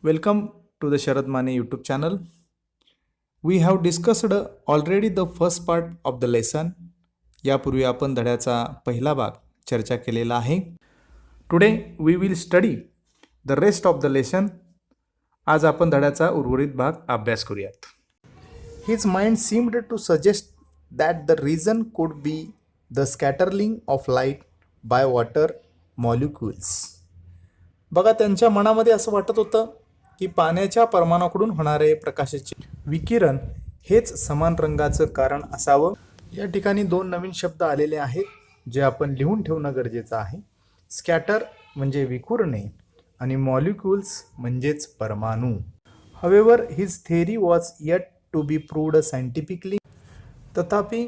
Welcome to the Sharad Mane YouTube channel. We have discussed already the first part of the lesson. यापूर्वी आपण धड्याचा पहिला भाग चर्चा केलेला आहे. Today we will study the rest of the lesson. आज आपण धड्याचा उर्वरित भाग अभ्यास करूयात. His mind seemed to suggest that the reason could be the scattering of light by water molecules. बघा, त्यांच्या मनामध्ये असं वाटत होतं की पाण्याच्या परमाणूकडून होणारे प्रकाशाचे विकिरण हेच समान रंगाचं कारण असावं. या ठिकाणी दोन नवीन शब्द आलेले आहेत जे आपण लिहून ठेवणं गरजेचं आहे. स्कॅटर म्हणजे विखुरणे आणि मॉलिक्युल्स म्हणजेच परमाणू. However his theory was yet to be proved scientifically. तथापि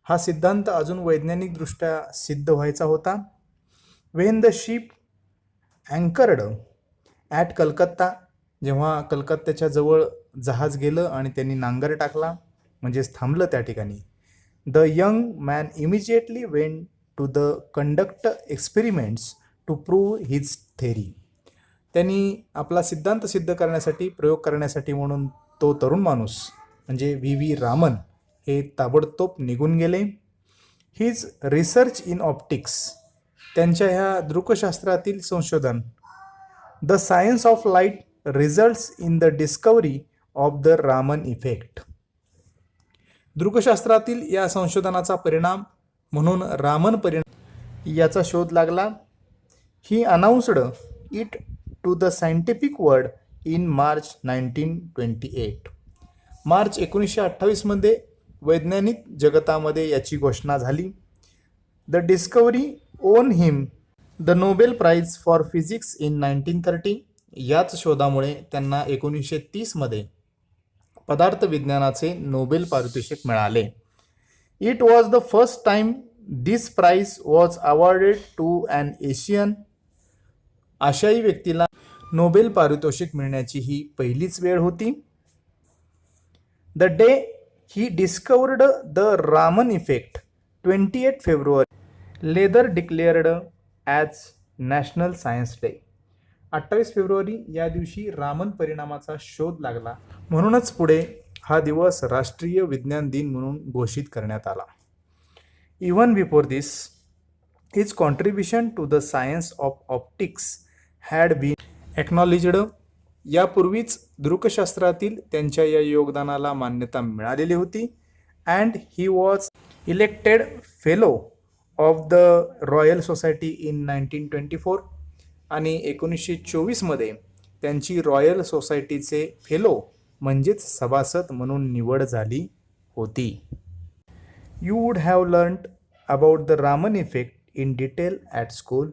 हा सिद्धांत अजून वैज्ञानिकदृष्ट्या सिद्ध व्हायचा होता. When the ship anchored at Calcutta, जेव्हा कलकत्त्याच्या जवळ जहाज गेलं आणि त्यांनी नांगर टाकला म्हणजेच थांबलं त्या ठिकाणी. The young man immediately went to the conduct experiments to prove his theory. त्यांनी आपला सिद्धांत सिद्ध करण्यासाठी, प्रयोग करण्यासाठी म्हणून तो तरुण माणूस म्हणजे व्ही रामन हे ताबडतोब निघून गेले. हिज रिसर्च इन ऑप्टिक्स, त्यांच्या ह्या दृकशास्त्रातील संशोधन, the science of light results in the discovery of the Raman effect. दृकशास्त्रातील या संशोधनाचा परिणाम म्हणून रामन परिणाम याचा शोध लागला. He announced it to the scientific world in March 1928. मार्च 1928 वैज्ञानिक जगतामध्ये याची घोषणा झाली. The discovery won him the Nobel prize for physics in 1930. याच शोधामुळे त्यांना 1930 पदार्थ विज्ञानाचे नोबेल पारितोषिक मिळाले. It was the first time this prize was awarded to an Asian. आशियाई व्यक्तीला नोबेल पारितोषिक मिळण्याची ही पहिलीच वेळ होती. The day he discovered the Raman effect 28 February later declared as national science day. 28 फेब्रुवारी या दिवशी रामन परिणामाचा शोध लागला, म्हणूनच पुढे हा दिवस राष्ट्रीय विज्ञान दिन म्हणून घोषित करण्यात आला. Even before this his contribution to the science of optics had been acknowledged. यापूर्वीच दृकशास्त्रातील त्यांच्या या योगदानाला मान्यता मिळालेली होती. And he was elected fellow of the Royal Society in 1924. आणि 1924 त्यांची रॉयल सोसायटीचे फेलो म्हणजेच सभासद म्हणून निवड झाली होती. You would have learned about the Raman effect in detail at school.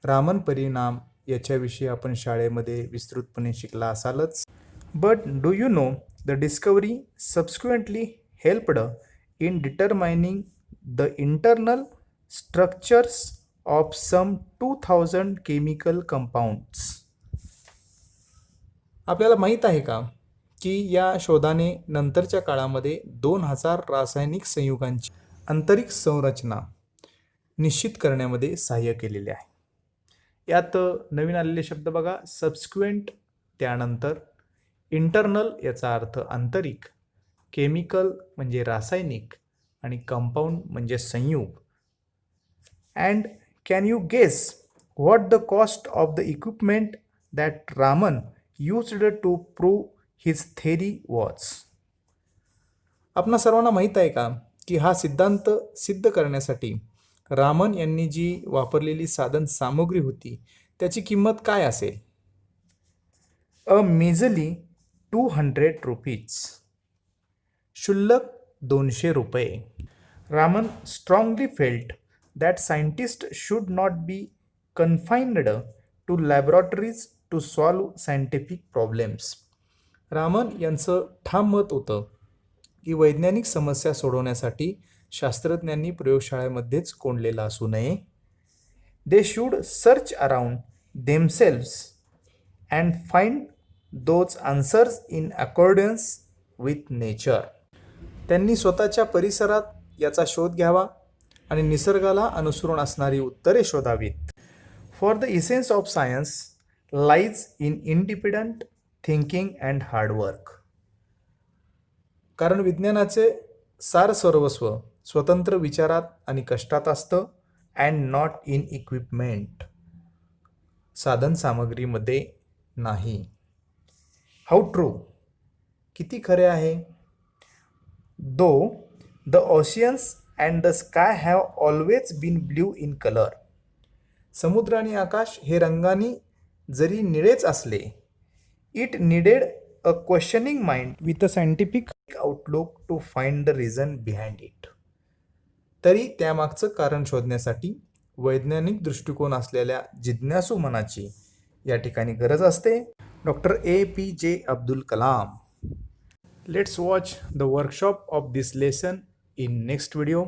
Raman परिणाम याच्याविषयी आपण शाळेमध्ये विस्तृतपणे शिकला असालच. But do you know the discovery subsequently helped in determining the internal structures of some 2000 chemical compounds. आपल्याला माहीत आहे का की या शोधाने नंतरच्या काळामध्ये 2000 रासायनिक संयुगांची आंतरिक संरचना निश्चित करण्यामध्ये सहाय्य केलेले आहे. यात नवीन आलेले शब्द बघा, सबस्क्वेंट त्यानंतर, इंटरनल याचा अर्थ आंतरिक, केमिकल म्हणजे रासायनिक आणि कंपाऊंड म्हणजे संयुग. And can you guess what the cost of the equipment that Raman used to prove his theory was. आपणा सर्वांना माहीत आहे का की हा सिद्धांत सिद्ध करण्यासाठी रामन यांनी जी वापरलेली साधन सामुग्री होती त्याची किंमत काय असेल? अ मेझली 200 रुपीज. शुल्लक 200 रुपये. Raman strongly felt that scientists should not be confined to laboratories to solve scientific problems. Raman यांचं ठाम मत होतं की वैज्ञानिक समस्या सोडवण्यासाठी शास्त्रज्ञांनी प्रयोगशाळेमध्येच कोंडलेला असू नये. They should search around themselves and find those answers in accordance with nature. त्यांनी स्वतःच्या परिसरात याचा शोध घ्यावा आणि निसर्गाला अनुसरून असणारी उत्तरे शोधावीत. For the essence of science lies in independent thinking and hard work. कारण विज्ञानाचे सार सर्वस्व स्वतंत्र विचारात आणि कष्टात असतं, अँड नॉट इन इक्विपमेंट, साधन सामग्रीमध्ये नाही. हाऊ ट्रू, किती खरे आहे. Though the oceans and the sky have always been blue in colour. समुद्र आणि आकाश हे रंगाने जरी निळेच असले, it needed a questioning mind with a scientific outlook to find the reason behind it. तरी त्यामागचं कारण शोधण्यासाठी वैज्ञानिक दृष्टिकोन असलेल्या जिज्ञासू मनाची या ठिकाणी गरज असते. Doctor APJ Abdul Kalam. Let's watch the workshop of this lesson in next video.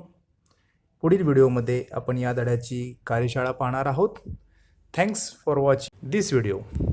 पुढील व्हिडिओमध्ये आपण या धड्याची कार्यशाळा पाहणार आहोत. Thanks for watching this video.